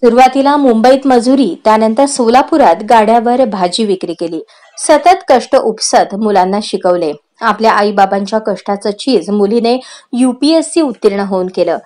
सुरुवातीला मुंबईत मजुरी, त्यानंतर सोलापुरात गाड्यावर भाजी विक्री केली. सतत कष्ट उपसत मुलांना शिकवले. आपल्या आईबाबांच्या कष्टाचं चीज मुलीने UPSC उत्तीर्ण होऊन केलं.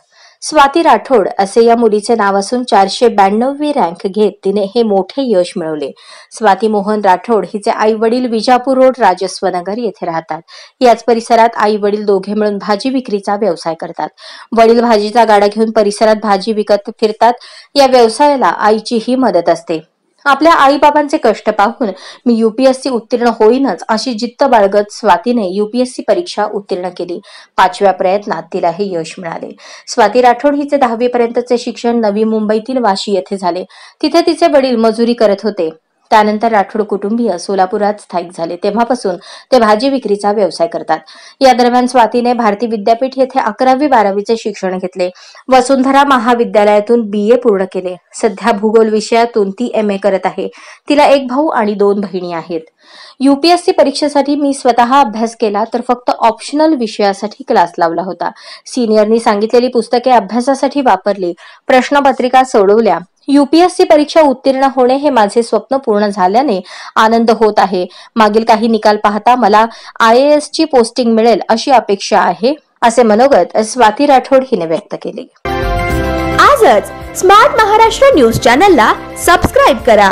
स्वाती राठोड असे या मुलीचे नाव असून 492वी रँक घेत तिने हे मोठे यश मिळवले. स्वाती मोहन राठोड हिचे आई वडील विजापूर रोड राजस्व नगर येथे राहतात. याच परिसरात आई वडील दोघे मिळून भाजी विक्रीचा व्यवसाय करतात. वडील भाजीचा गाडा घेऊन परिसरात भाजी विकत फिरतात. या व्यवसायाला आईचीही मदत असते. आपल्या आईबाबांचे कष्ट पाहून मी UPSC उत्तीर्ण होईनच अशी जिद्द बाळगत स्वातीने UPSC परीक्षा उत्तीर्ण केली. 5व्या प्रयत्नात तिला हे यश मिळाले. स्वाती राठोड हिचे 10वी पर्यंतचे शिक्षण नवी मुंबईतील वाशी येथे झाले. तिथे तिचे वडील मजुरी करत होते. त्यानंतर राठोड कुटुंबीय सोलापुरात स्थायिक झाले. तेव्हापासून ते भाजी विक्रीचा व्यवसाय करतात. या दरम्यान स्वातीने भारती विद्यापीठ येथे 11वी-12वीचे शिक्षण घेतले. वसुंधरा महाविद्यालयातून BA पूर्ण केले. सध्या भूगोल विषयातून ती MA करत आहे. तिला एक भाऊ आणि 2 बहिणी आहेत. UPSC परीक्षेसाठी मी स्वतः अभ्यास केला तर फक्त ऑप्शनल विषयासाठी क्लास लावला होता. सिनियरनी सांगितलेली पुस्तके अभ्यासासाठी वापरली. प्रश्नपत्रिका सोडवल्या. UPSC परीक्षा उत्तीर्ण होणे हे माझे स्वप्न पूर्ण झाल्याने आनंद होत आहे. मागील काही निकाल पाहता मला IAS ची पोस्टिंग मिळेल अशी अपेक्षा आहे, असे मनोगत स्वाती राठोड हिने व्यक्त केले. आजच स्मार्ट महाराष्ट्र न्यूज चॅनलला सबस्क्राईब करा.